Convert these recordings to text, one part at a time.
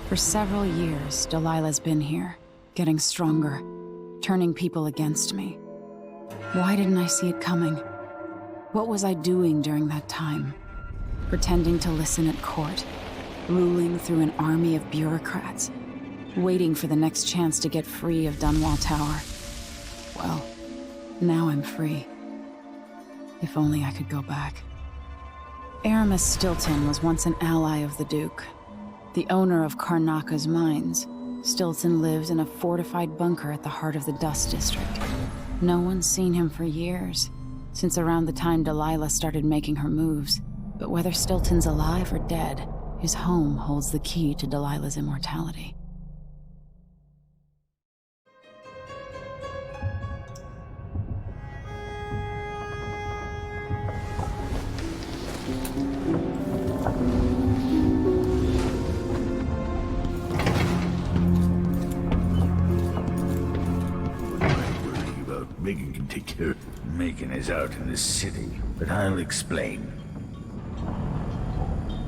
For several years, Delilah's been here, getting stronger, turning people against me. Why didn't I see it coming? What was I doing during that time? Pretending to listen at court, ruling through an army of bureaucrats, waiting for the next chance to get free of Dunwall Tower. Well, now I'm free. If only I could go back. Aramis Stilton was once an ally of the Duke. The owner of Karnaca's mines, Stilton lived in a fortified bunker at the heart of the Dust District. No one's seen him for years, since around the time Delilah started making her moves. But whether Stilton's alive or dead, his home holds the key to Delilah's immortality. Megan can take care. Megan is out in the city, but I'll explain.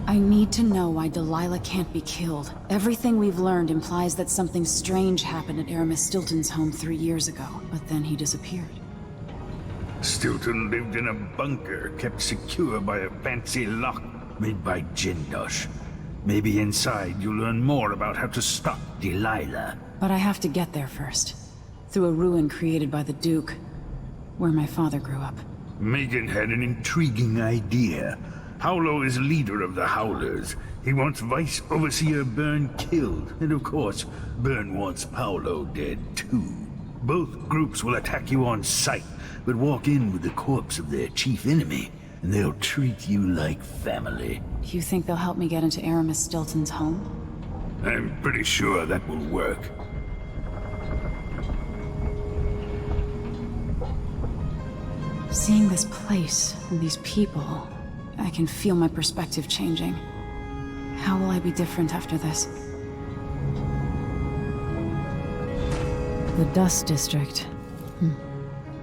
I need to know why Delilah can't be killed. Everything we've learned implies that something strange happened at Aramis Stilton's home 3 years ago, but then he disappeared. Stilton lived in a bunker kept secure by a fancy lock made by Jindosh. Maybe inside you'll learn more about how to stop Delilah. But I have to get there first. Through a ruin created by the Duke, where my father grew up. Megan had an intriguing idea. Howlo is leader of the Howlers. He wants Vice Overseer Byrne killed, and of course, Byrne wants Paolo dead too. Both groups will attack you on sight, but walk in with the corpse of their chief enemy, and they'll treat you like family. You think they'll help me get into Aramis Stilton's home? I'm pretty sure that will work. Seeing this place and these people, I can feel my perspective changing. How will I be different after this? The Dust District.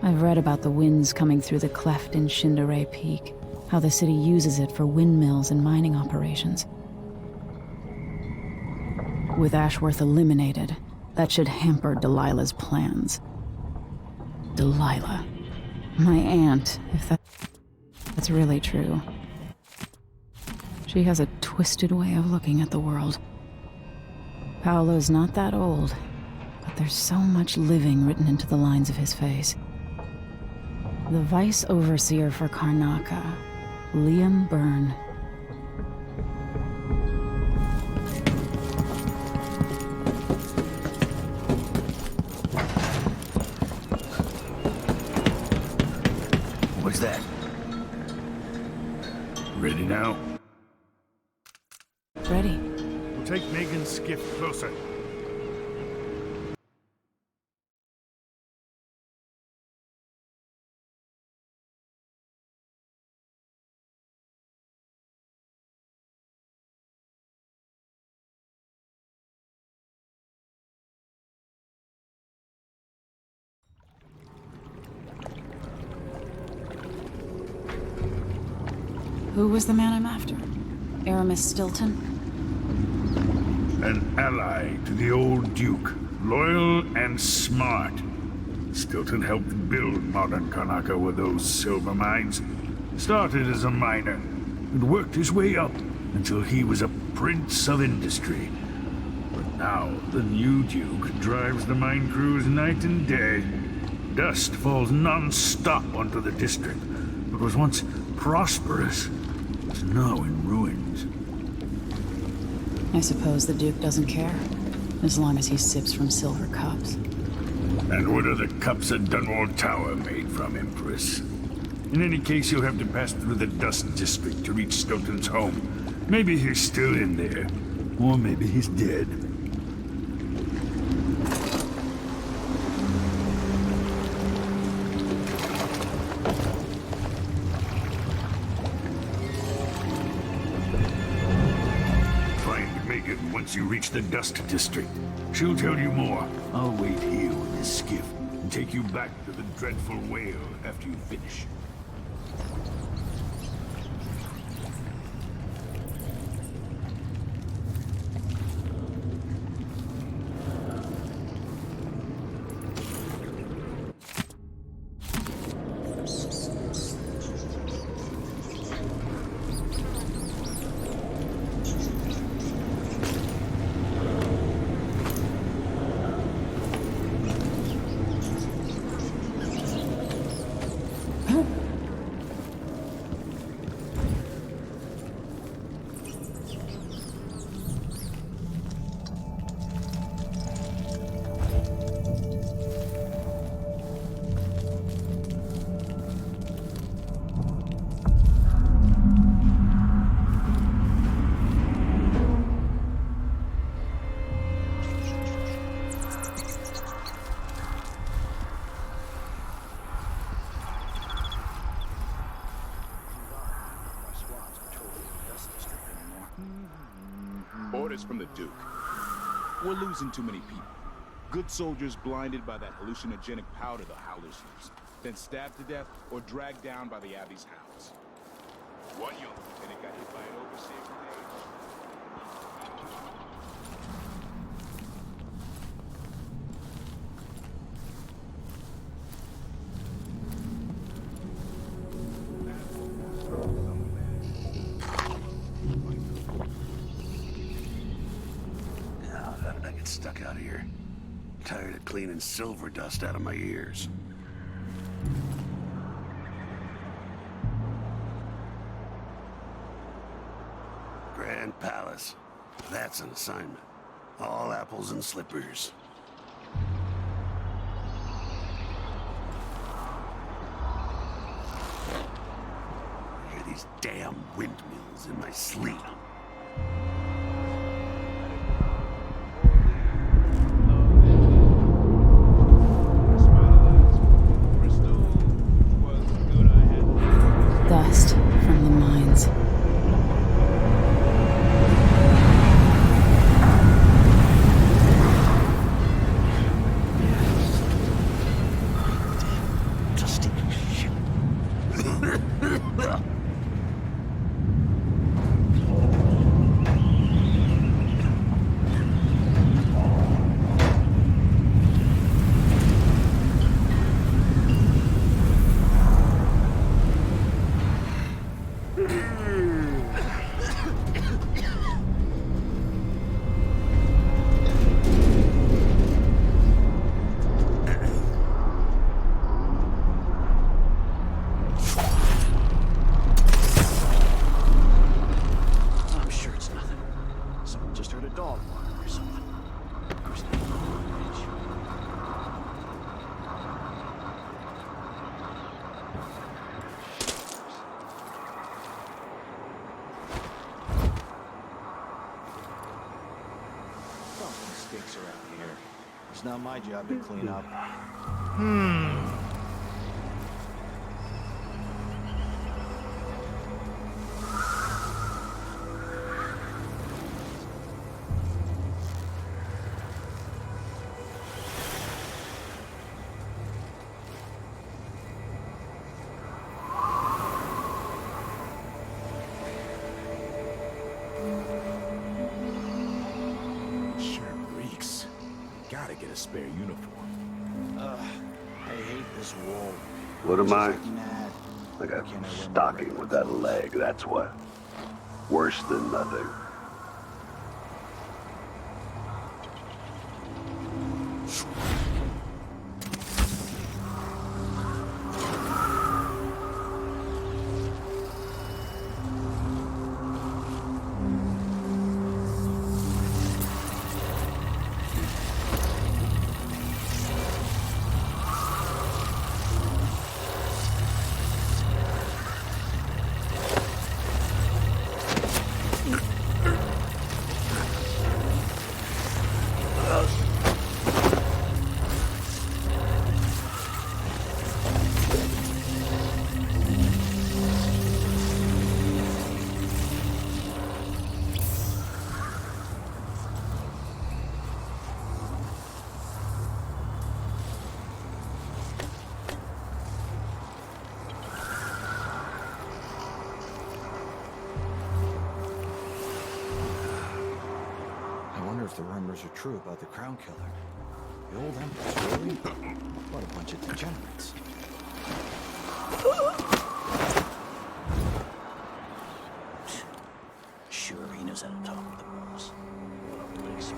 I've read about the winds coming through the cleft in Shindaray Peak, how the city uses it for windmills and mining operations. With Ashworth eliminated, that should hamper Delilah's plans. Delilah. My aunt, if that's really true. She has a twisted way of looking at the world. Paolo's not that old, but there's so much living written into the lines of his face. The Vice Overseer for Karnaca, Liam Byrne. What's that? Ready now? Ready. We'll take Megan's skiff closer. Who was the man I'm after? Aramis Stilton? An ally to the old Duke, loyal and smart. Stilton helped build modern Karnaca with those silver mines. Started as a miner, and worked his way up until he was a prince of industry. But now, the new Duke drives the mine crews night and day. Dust falls non-stop onto the district, but was once prosperous. It's now in ruins. I suppose the Duke doesn't care, as long as he sips from silver cups. And what are the cups at Dunwall Tower made from, Empress? In any case, you'll have to pass through the Dust District to reach Stilton's home. Maybe he's still in there, or maybe he's dead. Once you reach the Dust District, she'll tell you more. I'll wait here with this skiff and take you back to the dreadful whale after you finish. Orders from the Duke. We're losing too many people. Good soldiers blinded by that hallucinogenic powder the Howlers use, then stabbed to death or dragged down by the Abbey's hounds. One young lieutenant got hit by an overseer grenade. How did I get stuck out here? Tired of cleaning silver dust out of my ears. Grand Palace. That's an assignment. All apples and slippers. I hear these damn windmills in my sleep. Dust from the mines. Dusty shit. I'm sure it's nothing. Someone just heard a dog barking or something. Of course, they don't know what it is. Something stinks around here. It's not my job to clean up. Sure reeks. Gotta get a spare uniform. I hate this wool. What am I? Just mad. Like a Why can't I wear my stocking regular without a clothes? leg, that's what. Worse than nothing. I wonder if the rumors are true about the Crown Killer. The old Empress, really? What a bunch of degenerates. Sure, he knows how to talk with the boss. What a place.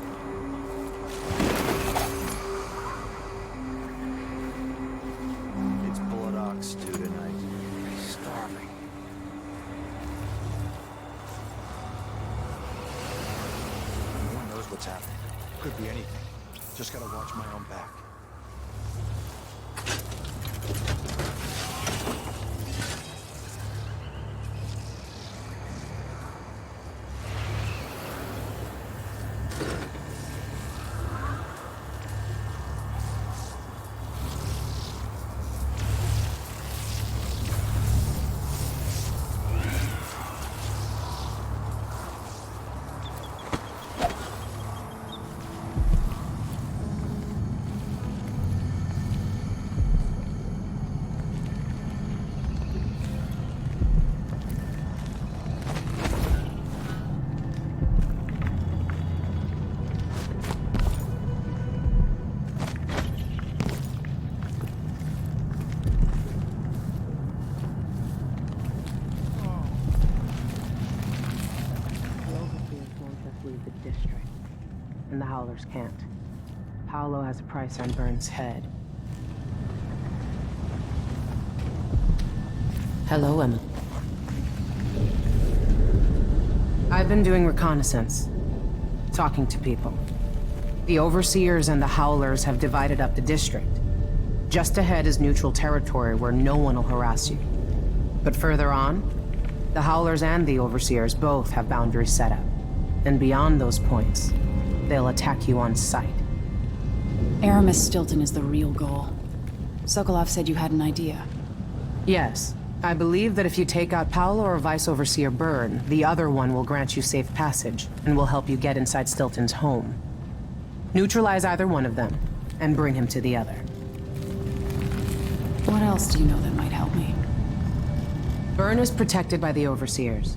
It's blood ox stew tonight. Starving. No one knows what's happening. Could be anything. Just gotta watch my own back. leave the district, and the Howlers can't. Paolo has a price on Burns' head. Hello, Emma. I've been doing reconnaissance, talking to people. The Overseers and the Howlers have divided up the district. Just ahead is neutral territory where no one will harass you. But further on, the Howlers and the Overseers both have boundaries set up. And beyond those points, they'll attack you on sight. Aramis Stilton is the real goal. Sokolov said you had an idea. Yes. I believe that if you take out Paolo or Vice Overseer Byrne, the other one will grant you safe passage, and will help you get inside Stilton's home. Neutralize either one of them, and bring him to the other. What else do you know that might help me? Byrne is protected by the Overseers.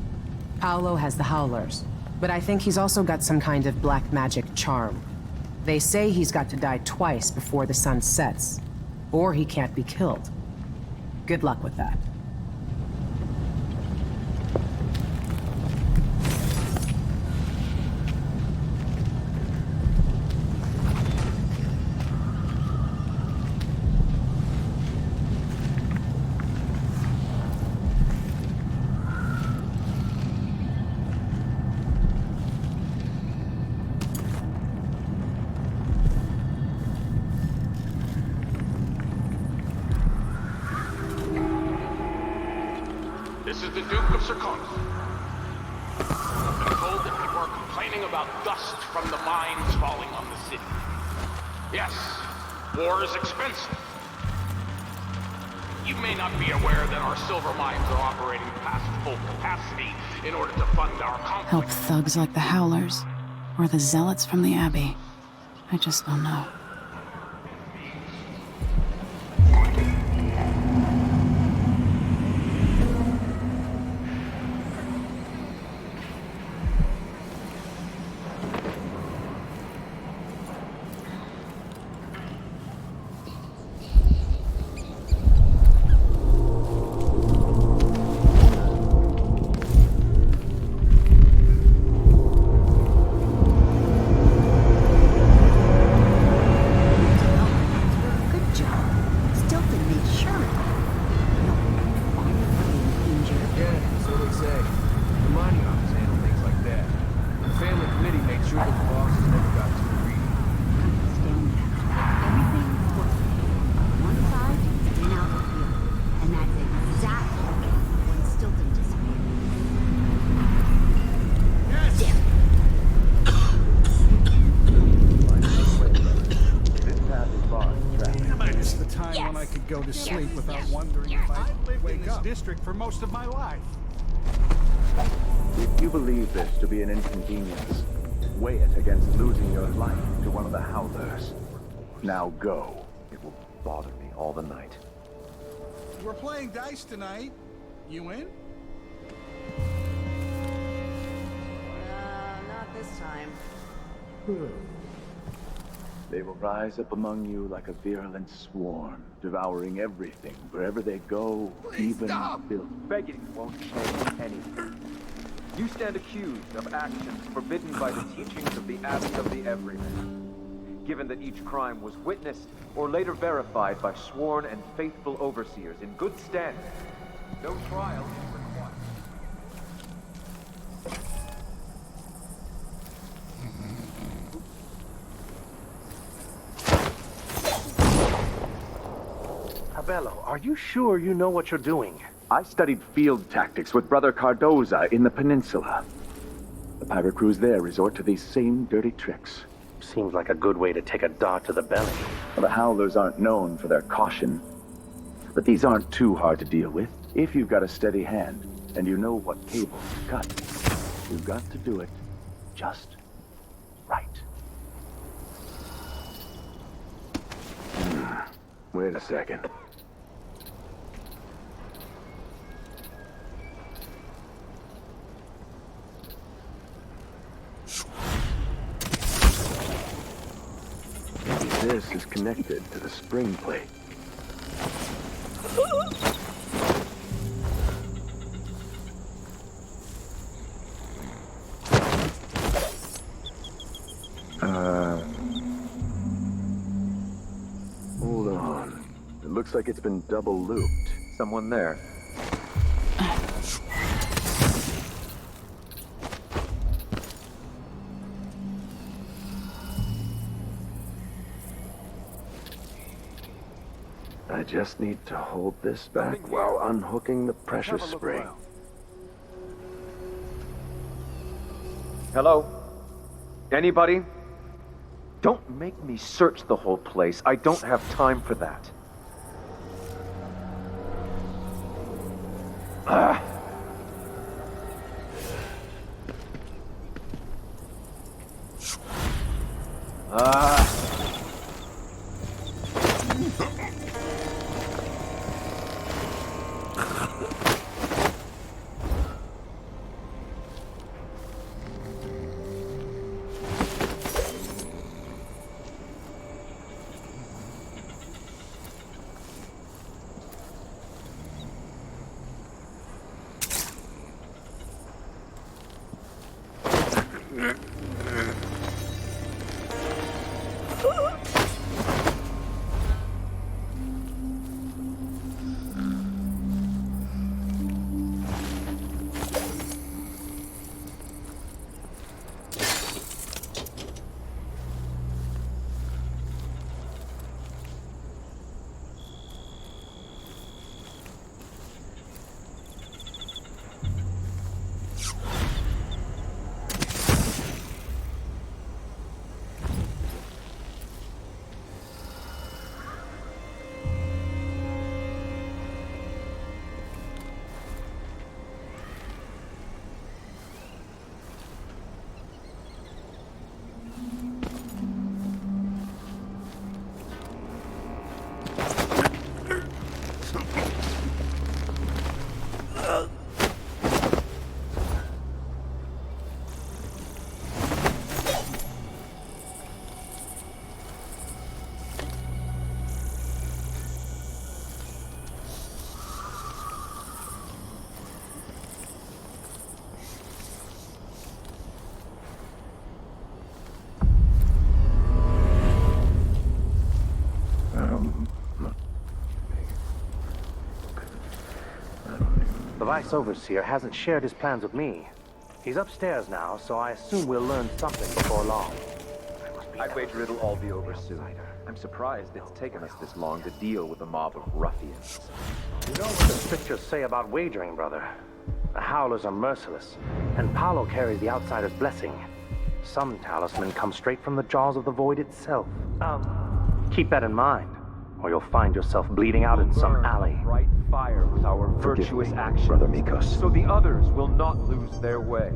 Paolo has the Howlers, but I think he's also got some kind of black magic charm. They say he's got to die twice before the sun sets, or he can't be killed. Good luck with that. This is the Duke of Circon. I've been told that people are complaining about dust from the mines falling on the city. Yes, war is expensive. You may not be aware that our silver mines are operating past full capacity in order to fund our conflict. Help thugs like the Howlers, or the Zealots from the Abbey. I just don't know. Go to sleep without wondering if I'd wake up. District for most of my life. If you believe this to be an inconvenience, weigh it against losing your life to one of the Howlers. Now go. It will bother me all the night. We're playing dice tonight. You in? Not this time. They will rise up among you like a virulent swarm, devouring everything wherever they go. Please even stop! Begging won't change anything. You stand accused of actions forbidden by the teachings of the Abbey of the Everyman. Given that each crime was witnessed or later verified by sworn and faithful overseers in good standing, no trial is required. Bello, are you sure you know what you're doing? I studied field tactics with Brother Cardoza in the peninsula. The pirate crews there resort to these same dirty tricks. Seems like a good way to take a dart to the belly. Well, the Howlers aren't known for their caution. But these aren't too hard to deal with. If you've got a steady hand, and you know what cable to cut, you've got to do it just right. Wait a second. This is connected to the spring plate. Hold on. It looks like it's been double looped. Someone there. I just need to hold this back while unhooking the pressure spring. Hello? Anybody? Don't make me search the whole place. I don't have time for that. Ah! Ah! The Vice Overseer hasn't shared his plans with me. He's upstairs now, so I assume we'll learn something before long. I'd wager it'll all be over soon. I'm surprised it's taken us this long to deal with a mob of ruffians. You know what the scriptures say about wagering, brother? The Howlers are merciless, and Paolo carries the Outsider's blessing. Some talisman comes straight from the jaws of the Void itself. Keep that in mind, or you'll find yourself bleeding out in some alley. Bright fire with our virtuous actions, Brother Mikos. so the others will not lose their way.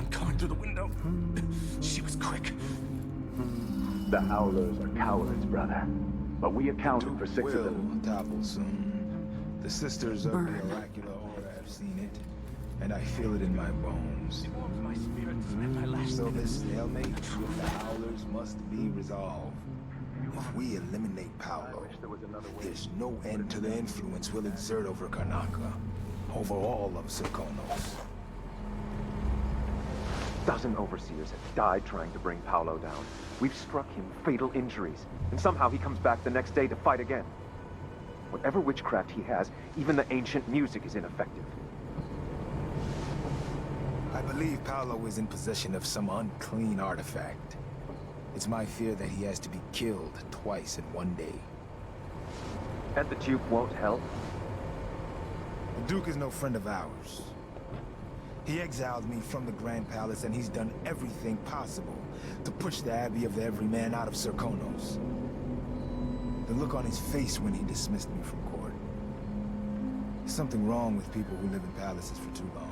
Someone coming through the window. She was quick. The Howlers are cowards, brother. But we accounted for 6 of them. Topple soon. The sisters of the oracular order have seen it, and I feel it in my bones. It warms my spirits and my last So this stalemate with the Howlers must be resolved. If we eliminate Paolo, there's no end to the influence we'll exert over Karnaca, over all of Serkonos. Dozen overseers have died trying to bring Paolo down. We've struck him fatal injuries, and somehow he comes back the next day to fight again. Whatever witchcraft he has, even the ancient music is ineffective. I believe Paolo is in possession of some unclean artifact. It's my fear that he has to be killed twice in one day. And the Duke won't help? The Duke is no friend of ours. He exiled me from the Grand Palace, and he's done everything possible to push the Abbey of the Everyman out of Serkonos. The look on his face when he dismissed me from court. There's something wrong with people who live in palaces for too long.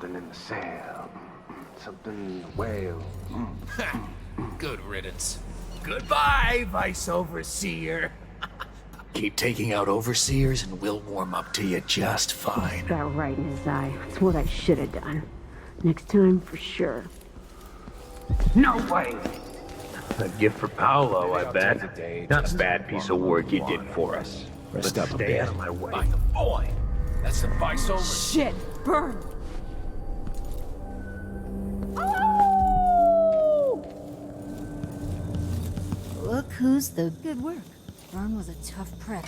something in the sail. Something in the whale. Good riddance. Goodbye, Vice Overseer. Keep taking out overseers and we'll warm up to you just fine. That right in his eye. It's what I should have done. Next time, for sure. No way! A gift for Paolo, I bet. Not a bad piece of work you did for us. Rest But up a stay bit. out of my way. By the boy. That's the Vice Overseer. Shit! Burn! Look who's the good work. Ron was a tough prick.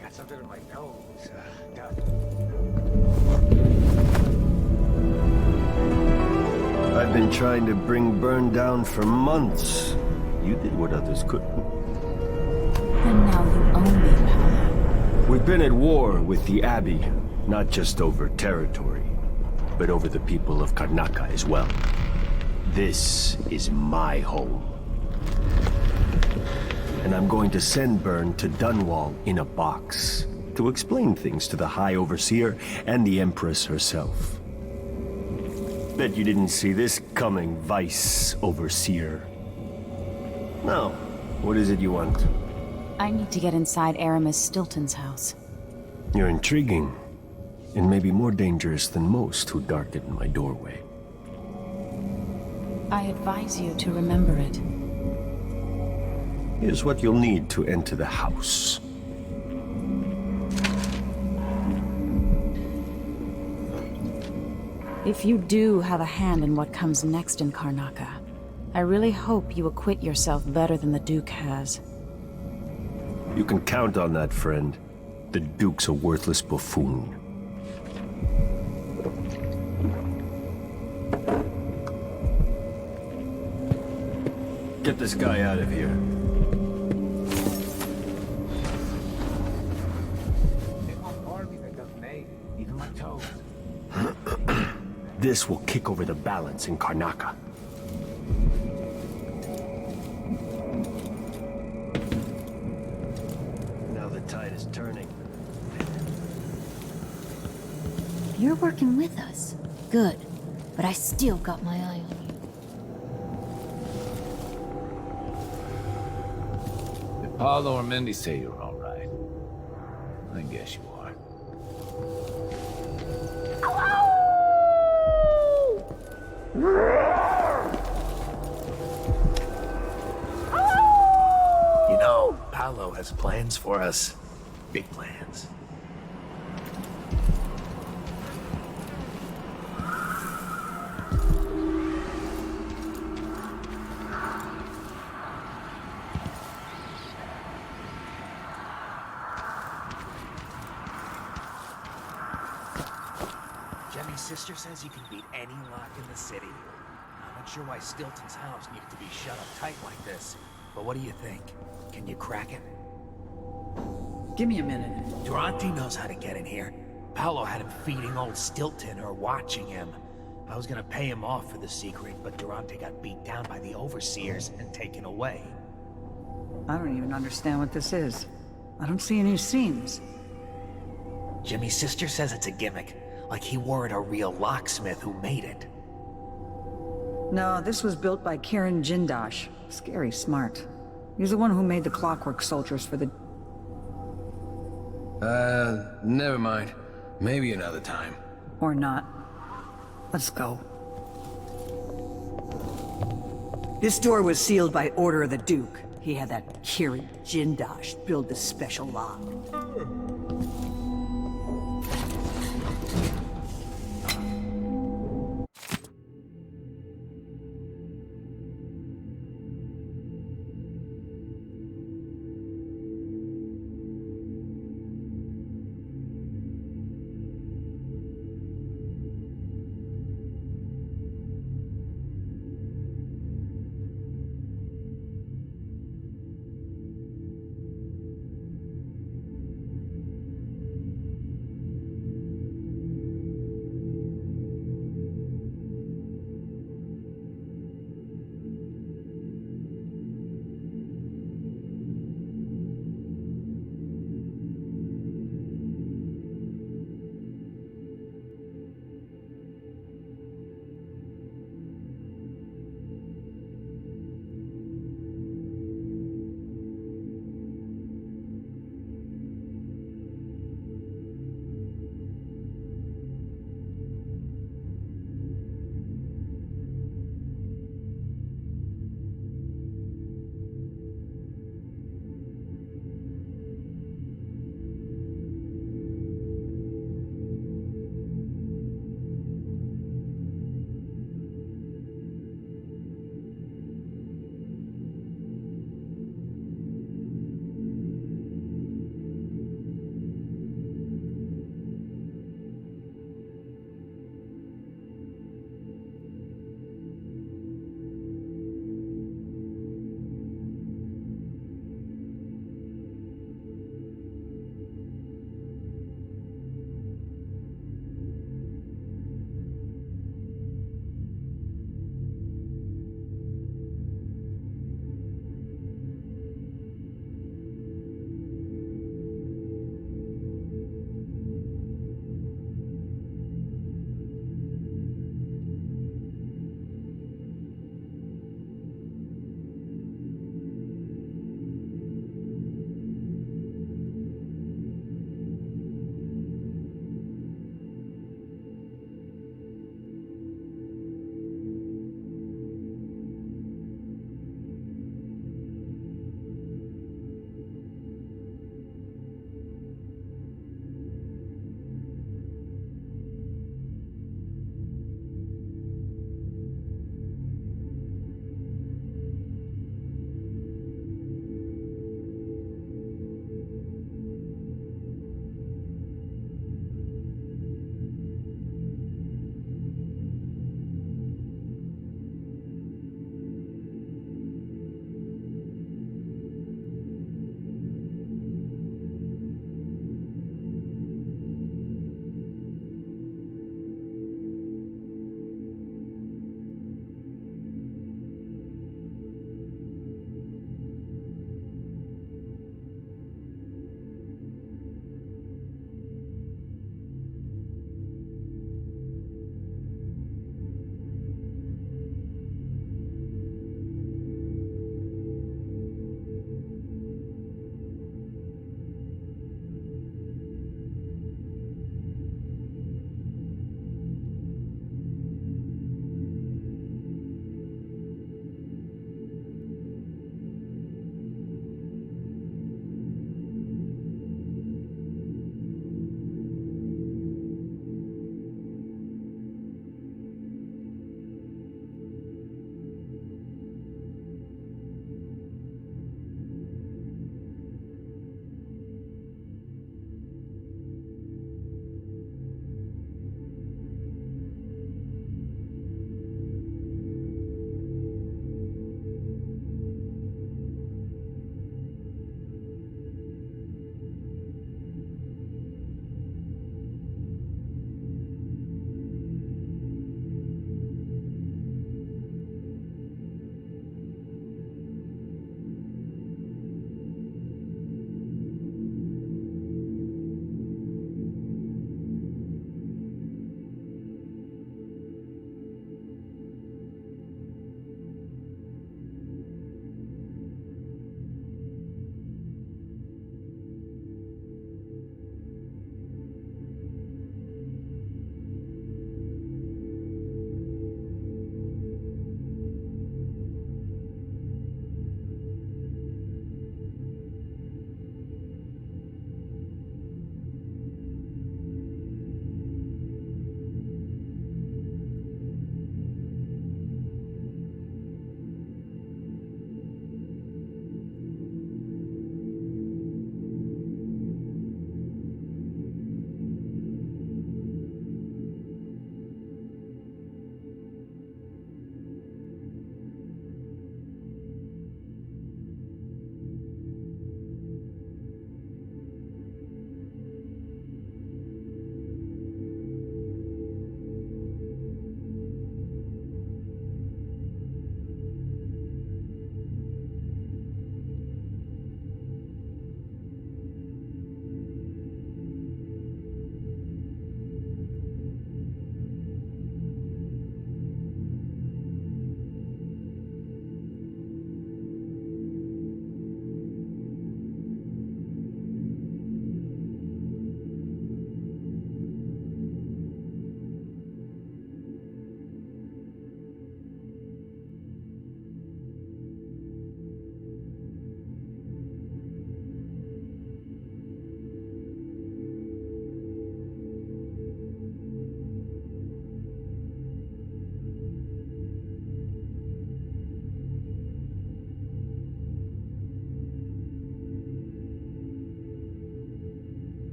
Got something in my nose. I've been trying to bring Byrne down for months. You did what others couldn't. And now you own me, Paolo. We've been at war with the Abbey, not just over territory, but over the people of Karnaca as well. This is my home. And I'm going to send Byrne to Dunwall in a box to explain things to the High Overseer and the Empress herself. Bet you didn't see this coming, Vice Overseer. Now, what is it you want? I need to get inside Aramis Stilton's house. You're intriguing, and maybe more dangerous than most who darken my doorway. I advise you to remember it. Here's what you'll need to enter the house. If you do have a hand in what comes next in Karnaca, I really hope you acquit yourself better than the Duke has. You can count on that, friend. The Duke's a worthless buffoon. Get this guy out of here. Even my toes. This will kick over the balance in Karnaca. Now the tide is turning. You're working with us. Good. But I still got my eye on you. Did Paolo or Mindy say you're all right? I guess you are. You know, Paolo has plans for us. Big plans. Jemmy's sister says you can beat any lock in the city. I'm not sure why Stilton's house needs to be shut up tight like this, but what do you think? Can you crack it? Give me a minute. Durante knows how to get in here. Paolo had him feeding old Stilton or watching him. I was gonna pay him off for the secret, but Durante got beat down by the overseers and taken away. I don't even understand what this is. I don't see any seams. Jimmy's sister says it's a gimmick, like he weren't a real locksmith who made it. No, this was built by Kieran Jindosh. Scary smart. He's the one who made the clockwork soldiers for the... Never mind. Maybe another time. Or not. Let's go. This door was sealed by order of the Duke. He had that Kieran Jindosh build the special lock.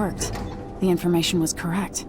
worked. The information was correct.